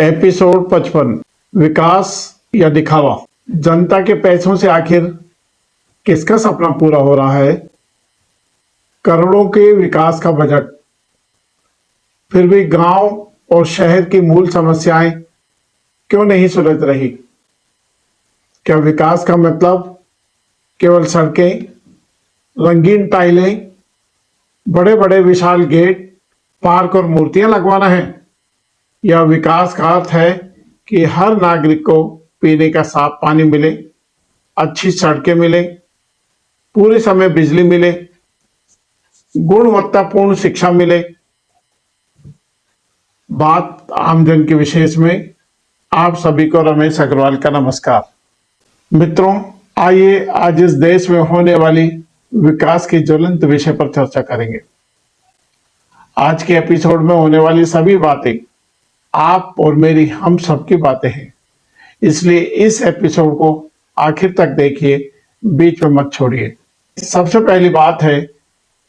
Episode 55 विकास या दिखावा। जनता के पैसों से आखिर किसका सपना पूरा हो रहा है? करोड़ों के विकास का बजट, फिर भी गांव और शहर की मूल समस्याएं क्यों नहीं सुलझ रही? क्या विकास का मतलब केवल सड़कें, रंगीन टाइलें, बड़े बड़े विशाल गेट, पार्क और मूर्तियां लगवाना है? यह विकास का अर्थ है कि हर नागरिक को पीने का साफ पानी मिले, अच्छी सड़कें मिले, पूरे समय बिजली मिले, गुणवत्तापूर्ण शिक्षा मिले। बात आमजन के विशेष में आप सभी को रमेश अग्रवाल का नमस्कार। मित्रों, आइए आज इस देश में होने वाली विकास के ज्वलंत विषय पर चर्चा करेंगे। आज के एपिसोड में होने वाली सभी बातें आप और मेरी हम सबकी बातें हैं, इसलिए इस एपिसोड को आखिर तक देखिए, बीच में मत छोड़िए। सबसे पहली बात है,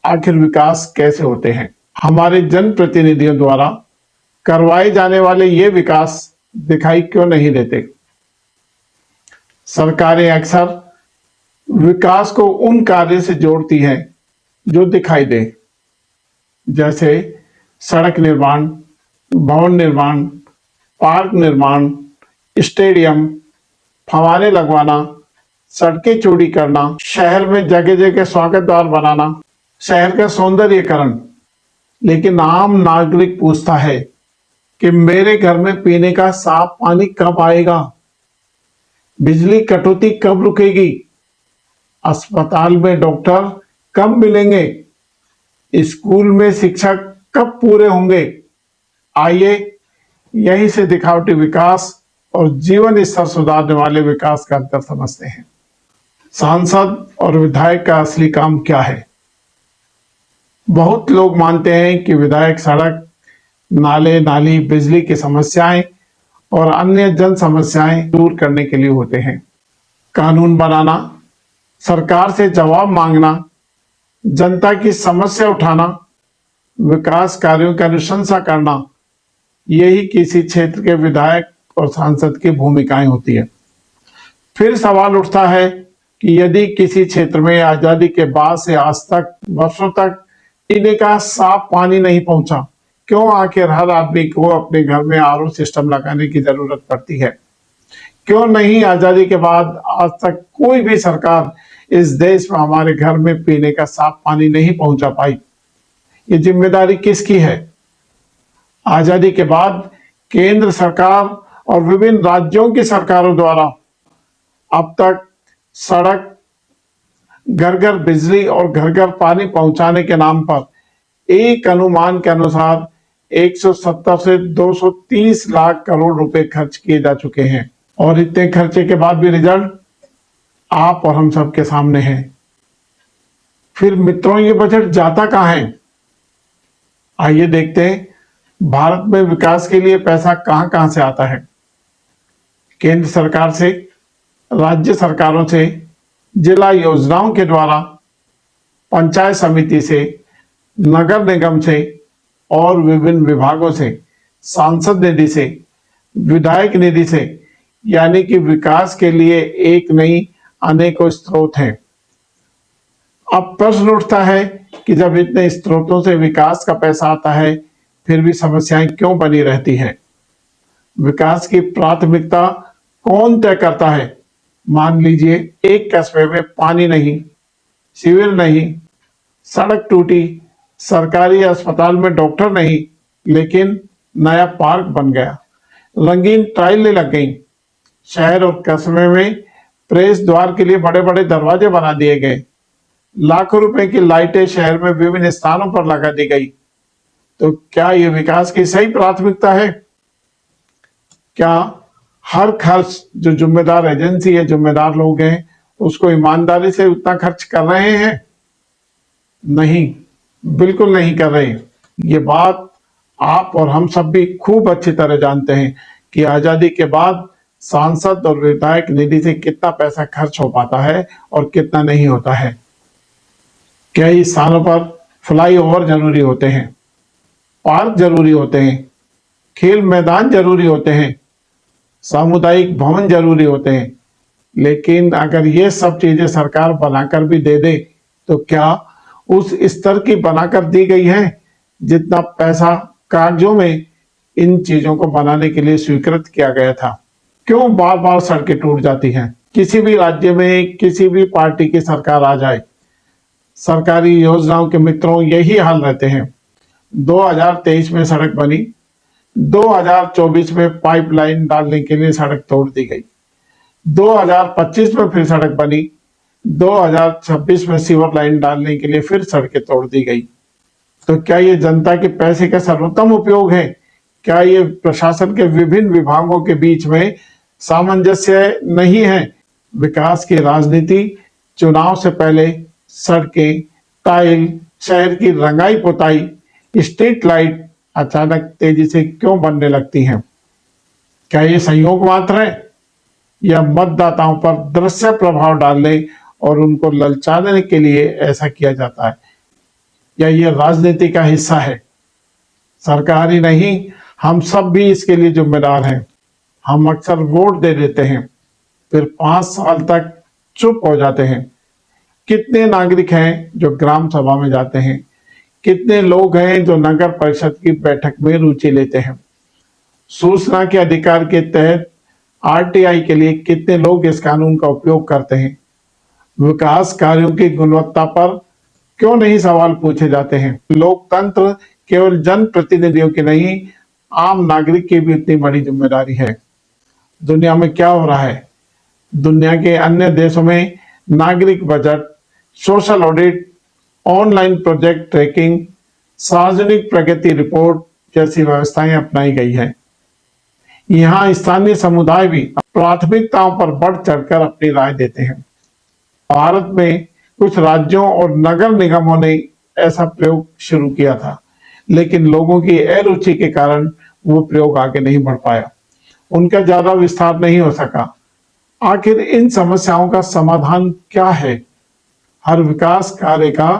आखिर विकास कैसे होते हैं? हमारे जनप्रतिनिधियों द्वारा करवाए जाने वाले ये विकास दिखाई क्यों नहीं देते? सरकारें अक्सर विकास को उन कार्य से जोड़ती हैं जो दिखाई दे, जैसे सड़क निर्माण, भवन निर्माण, पार्क निर्माण, स्टेडियम, फव्वारे लगवाना, सड़कें चौड़ी करना, शहर में जगह जगह स्वागत द्वार बनाना, शहर का सौंदर्यीकरण। लेकिन आम नागरिक पूछता है कि मेरे घर में पीने का साफ पानी कब आएगा? बिजली कटौती कब रुकेगी? अस्पताल में डॉक्टर कब मिलेंगे? स्कूल में शिक्षक कब पूरे होंगे? आइए यहीं से दिखावटी विकास और जीवन स्तर सुधारने वाले विकास का अंतर समझते हैं। सांसद और विधायक का असली काम क्या है? बहुत लोग मानते हैं कि विधायक सड़क, नाले, नाली, बिजली की समस्याएं और अन्य जन समस्याएं दूर करने के लिए होते हैं। कानून बनाना, सरकार से जवाब मांगना, जनता की समस्या उठाना, विकास कार्यों की अनुशंसा करना, यही किसी क्षेत्र के विधायक और सांसद की भूमिकाएं होती है। फिर सवाल उठता है कि यदि किसी क्षेत्र में आजादी के बाद से आज तक वर्षों तक पीने का साफ पानी नहीं पहुंचा, क्यों आखिर हर आदमी को अपने घर में आरओ सिस्टम लगाने की जरूरत पड़ती है? क्यों नहीं आजादी के बाद आज तक कोई भी सरकार इस देश में हमारे घर में पीने का साफ पानी नहीं पहुंचा पाई? ये जिम्मेदारी किसकी है? आजादी के बाद केंद्र सरकार और विभिन्न राज्यों की सरकारों द्वारा अब तक सड़क, घर घर बिजली और घर घर पानी पहुंचाने के नाम पर एक अनुमान के अनुसार 170 से 230 लाख करोड़ रुपए खर्च किए जा चुके हैं। और इतने खर्चे के बाद भी रिजल्ट आप और हम सबके सामने है। फिर मित्रों, ये बजट जाता कहां है? आइए देखते हैं भारत में विकास के लिए पैसा कहां कहां से आता है। केंद्र सरकार से, राज्य सरकारों से, जिला योजनाओं के द्वारा, पंचायत समिति से, नगर निगम से और विभिन्न विभागों से, सांसद निधि से, विधायक निधि से, यानी कि विकास के लिए एक नहीं अनेकों स्रोत हैं। अब प्रश्न उठता है कि जब इतने स्रोतों से विकास का पैसा आता है, फिर भी समस्याएं क्यों बनी रहती हैं? विकास की प्राथमिकता कौन तय करता है? मान लीजिए एक कस्बे में पानी नहीं, सीवर नहीं, सड़क टूटी, सरकारी अस्पताल में डॉक्टर नहीं, लेकिन नया पार्क बन गया, रंगीन टाइलें लग गई, शहर और कस्बे में प्रेस द्वार के लिए बड़े बड़े दरवाजे बना दिए गए, लाखों रुपए की लाइटें शहर में विभिन्न स्थानों पर लगा दी गई। तो क्या यह विकास की सही प्राथमिकता है? क्या हर खर्च जो जिम्मेदार एजेंसी है, जिम्मेदार लोग हैं, उसको ईमानदारी से उतना खर्च कर रहे हैं? नहीं, बिल्कुल नहीं कर रहे। ये बात आप और हम सब भी खूब अच्छी तरह जानते हैं कि आजादी के बाद सांसद और विधायक निधि से कितना पैसा खर्च हो पाता है और कितना नहीं होता है। कई स्थानों पर फ्लाईओवर जरूरी होते हैं, पार्क जरूरी होते हैं, खेल मैदान जरूरी होते हैं, सामुदायिक भवन जरूरी होते हैं, लेकिन अगर ये सब चीजें सरकार बनाकर भी दे दे तो क्या उस स्तर की बनाकर दी गई है जितना पैसा कागजों में इन चीजों को बनाने के लिए स्वीकृत किया गया था? क्यों बार बार सड़कें टूट जाती हैं? किसी भी राज्य में किसी भी पार्टी की सरकार आ जाए, सरकारी योजनाओं के मित्रों यही हाल रहते हैं। 2023 में सड़क बनी, 2024 में पाइपलाइन डालने के लिए सड़क तोड़ दी गई, 2025 में फिर सड़क बनी, 2026 में सीवर लाइन डालने के लिए फिर सड़कें तोड़ दी गई। तो क्या ये जनता के पैसे का सर्वोत्तम उपयोग है? क्या ये प्रशासन के विभिन्न विभागों के बीच में सामंजस्य नहीं है? विकास की राजनीति चुनाव से पहले सड़कें, टाइल, शहर की रंगाई पुताई, स्ट्रीट लाइट अचानक तेजी से क्यों बनने लगती हैं? क्या ये संयोग मात्र है या मतदाताओं पर दृश्य प्रभाव डालने और उनको ललचाने के लिए ऐसा किया जाता है, या ये राजनीति का हिस्सा है? सरकार ही नहीं, हम सब भी इसके लिए जिम्मेदार हैं। हम अक्सर वोट दे देते हैं, फिर 5 साल तक चुप हो जाते हैं। कितने नागरिक हैं जो ग्राम सभा में जाते हैं? कितने लोग हैं जो नगर परिषद की बैठक में रुचि लेते हैं? सूचना के अधिकार के तहत आरटीआई के लिए कितने लोग इस कानून का उपयोग करते हैं? विकास कार्यों की गुणवत्ता पर क्यों नहीं सवाल पूछे जाते हैं? लोकतंत्र केवल जनप्रतिनिधियों की नहीं, आम नागरिक की भी इतनी बड़ी जिम्मेदारी है। दुनिया में क्या हो रहा है? दुनिया के अन्य देशों में नागरिक budget, social audit, online project tracking, सार्वजनिक प्रगति रिपोर्ट जैसी व्यवस्थाएं अपनाई गई है। यहाँ स्थानीय समुदाय भी प्राथमिकताओं पर बढ़ चढ़कर अपनी राय देते हैं। भारत में कुछ राज्यों और नगर निगमों ने ऐसा प्रयोग शुरू किया था, लेकिन लोगों की अरुचि के कारण वो प्रयोग आगे नहीं बढ़ पाया, उनका ज्यादा विस्तार नहीं हो सका। आखिर इन समस्याओं का समाधान क्या है? हर विकास कार्य का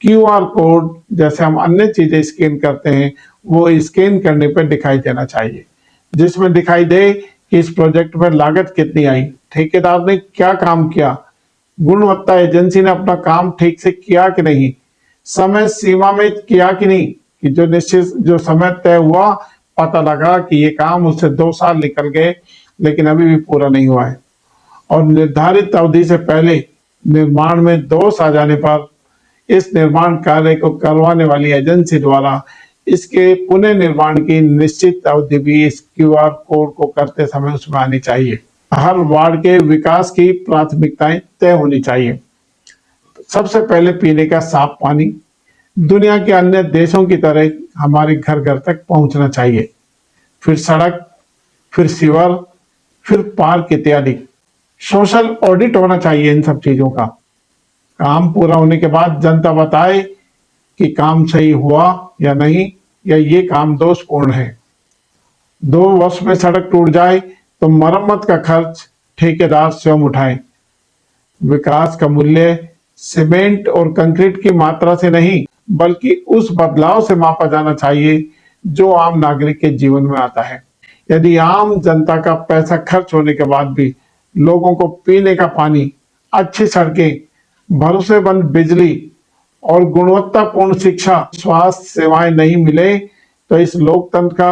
क्यूआर कोड, जैसे हम अन्य चीजें स्कैन करते हैं, वो स्कैन करने पर दिखाई देना चाहिए, जिसमें दिखाई दे कि इस प्रोजेक्ट में लागत कितनी आई, ठेकेदार ने क्या काम किया, गुणवत्ता एजेंसी ने अपना काम ठीक से किया कि नहीं, समय सीमा में किया कि नहीं, कि जो निश्चित जो समय तय हुआ, पता लगा कि ये काम उससे 2 साल निकल गए लेकिन अभी भी पूरा नहीं हुआ है, और निर्धारित अवधि से पहले निर्माण में दोष आ जाने पर इस निर्माण कार्य को करवाने वाली एजेंसी द्वारा इसके पुनः निर्माण की निश्चित अवधि भी इस क्यूआर कोड को करते समय उसमें आनी चाहिए। हर वार्ड के विकास की प्राथमिकताएं तय होनी चाहिए। सबसे पहले पीने का साफ पानी दुनिया के अन्य देशों की तरह हमारे घर घर तक पहुंचना चाहिए, फिर सड़क, फिर सीवर, फिर पार्क इत्यादि। सोशल ऑडिट होना चाहिए इन सब चीजों का। काम पूरा होने के बाद जनता बताए कि काम सही हुआ या नहीं, या ये काम दोषपूर्ण है। 2 वर्ष में सड़क टूट जाए तो मरम्मत का खर्च ठेकेदार स्वयं उठाए। विकास का मूल्य सीमेंट और कंक्रीट की मात्रा से नहीं, बल्कि उस बदलाव से मापा जाना चाहिए जो आम नागरिक के जीवन में आता है। यदि आम जनता का पैसा खर्च होने के बाद भी लोगों को पीने का पानी, अच्छी सड़कें, भरोसेमंद बिजली और गुणवत्तापूर्ण शिक्षा, स्वास्थ्य सेवाएं नहीं मिले तो इस लोकतंत्र का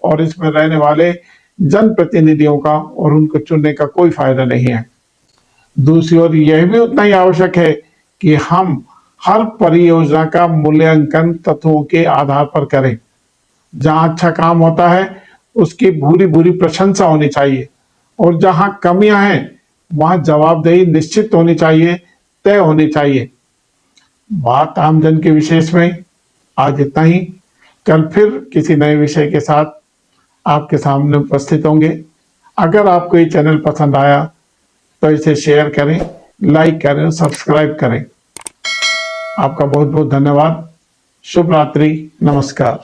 और इसमें रहने वाले जनप्रतिनिधियों का और उनको चुनने का कोई फायदा नहीं है। दूसरी ओर यह भी उतना ही आवश्यक है कि हम हर परियोजना का मूल्यांकन तत्वों के आधार पर करें। जहां अच्छा काम होता है उसकी भूरी भूरी प्रशंसा होनी चाहिए, और जहां कमियां हैं वहां जवाबदेही निश्चित होनी चाहिए, तय होनी चाहिए। बात आमजन के विशेष में आज इतना ही। कल फिर किसी नए विषय के साथ आपके सामने उपस्थित होंगे। अगर आपको ये चैनल पसंद आया तो इसे शेयर करें, लाइक करें, सब्सक्राइब करें। आपका बहुत बहुत धन्यवाद। शुभ रात्रि, नमस्कार।